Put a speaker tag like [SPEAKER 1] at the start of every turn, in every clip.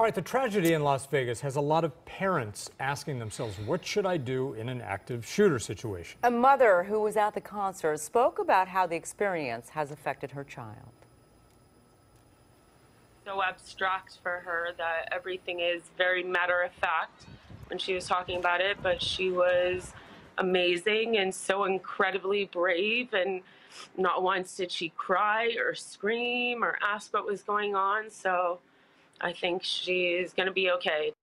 [SPEAKER 1] All right, the tragedy in Las Vegas has a lot of parents asking themselves, what should I do in an active shooter situation?
[SPEAKER 2] A mother who was at the concert spoke about how the experience has affected her child.
[SPEAKER 3] So abstract for her that everything is very matter of fact when she was talking about it, but she was amazing and so incredibly brave, and not once did she cry or scream or ask what was going on. So I think she's going to be okay.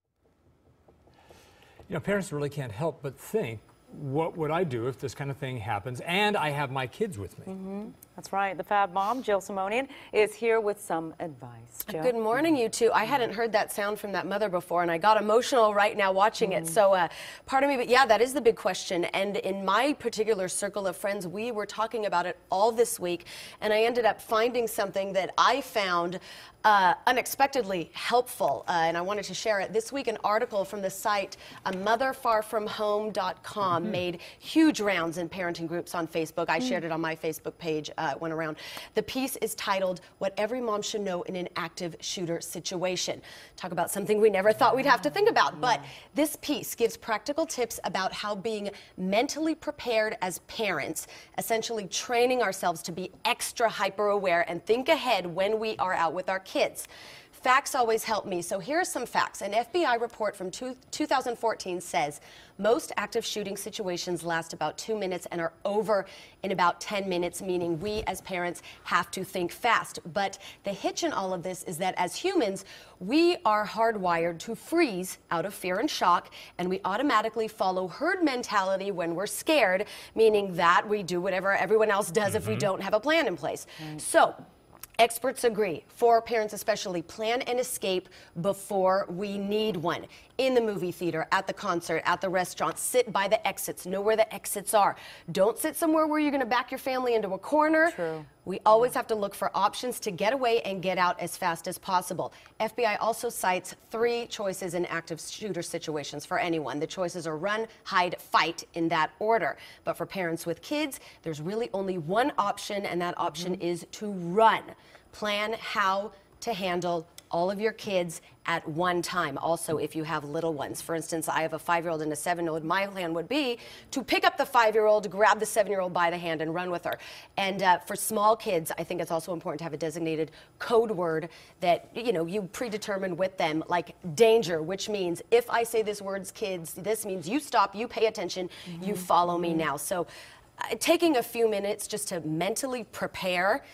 [SPEAKER 1] You know, parents really can't help but think, what would I do if this kind of thing happens and I have my kids with me?
[SPEAKER 2] That's right. The Fab Mom, Jill Simonian, is here with some advice. Jill?
[SPEAKER 4] Good morning, you two. I hadn't heard that sound from that mother before, and I got emotional right now watching it. So pardon me, but yeah, that is the big question. And in my particular circle of friends, we were talking about it all this week, and I ended up finding something that I found unexpectedly helpful, and I wanted to share it. This week, an article from the site motherfarfromhome.com made huge rounds in parenting groups on Facebook. I shared it on my Facebook page. It went around. The piece is titled, What Every Mom Should Know in an Active Shooter Situation. Talk about something we never thought we'd have to think about. But this piece gives practical tips about how being mentally prepared as parents, essentially training ourselves to be extra hyper aware and think ahead when we are out with our kids. Facts always help me, so here are some facts. An FBI report from 2014 says most active shooting situations last about 2 minutes and are over in about 10 minutes, meaning we as parents have to think fast. But the hitch in all of this is that as humans, we are hardwired to freeze out of fear and shock, and we automatically follow herd mentality when we're scared, meaning that we do whatever everyone else does if we don't have a plan in place. So, experts agree, for parents especially, plan an escape before we need one. In the movie theater, at the concert, at the restaurant, sit by the exits, know where the exits are. Don't sit somewhere where you're going to back your family into a corner.
[SPEAKER 2] True.
[SPEAKER 4] We always have to look for options to get away and get out as fast as possible. FBI also cites 3 choices in active shooter situations for anyone. The choices are run, hide, fight, in that order. But for parents with kids, there's really only one option, and that option is to run. Plan how to handle all of your kids at one time. Also, if you have little ones. For instance, I have a 5-year-old and a 7-year-old. My plan would be to pick up the 5-year-old, grab the 7-year-old by the hand, and run with her. And for small kids, I think it's also important to have a designated code word that, you know, you predetermine with them, like danger, which means if I say this word's kids, this means you stop, you pay attention, you follow me now. So taking a few minutes just to mentally prepare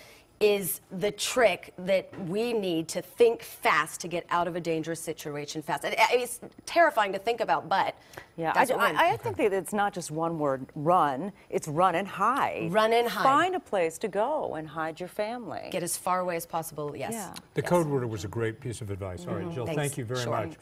[SPEAKER 4] is the trick that we need to think fast to get out of a dangerous situation fast. It's terrifying to think about, but
[SPEAKER 2] yeah, I think that it's not just one word, run. It's run and hide.
[SPEAKER 4] Run and hide.
[SPEAKER 2] Find a place to go and hide your family.
[SPEAKER 4] Get as far away as possible, yes.
[SPEAKER 2] Yeah.
[SPEAKER 1] The code word was a great piece of advice. All right, Jill, thank you very much.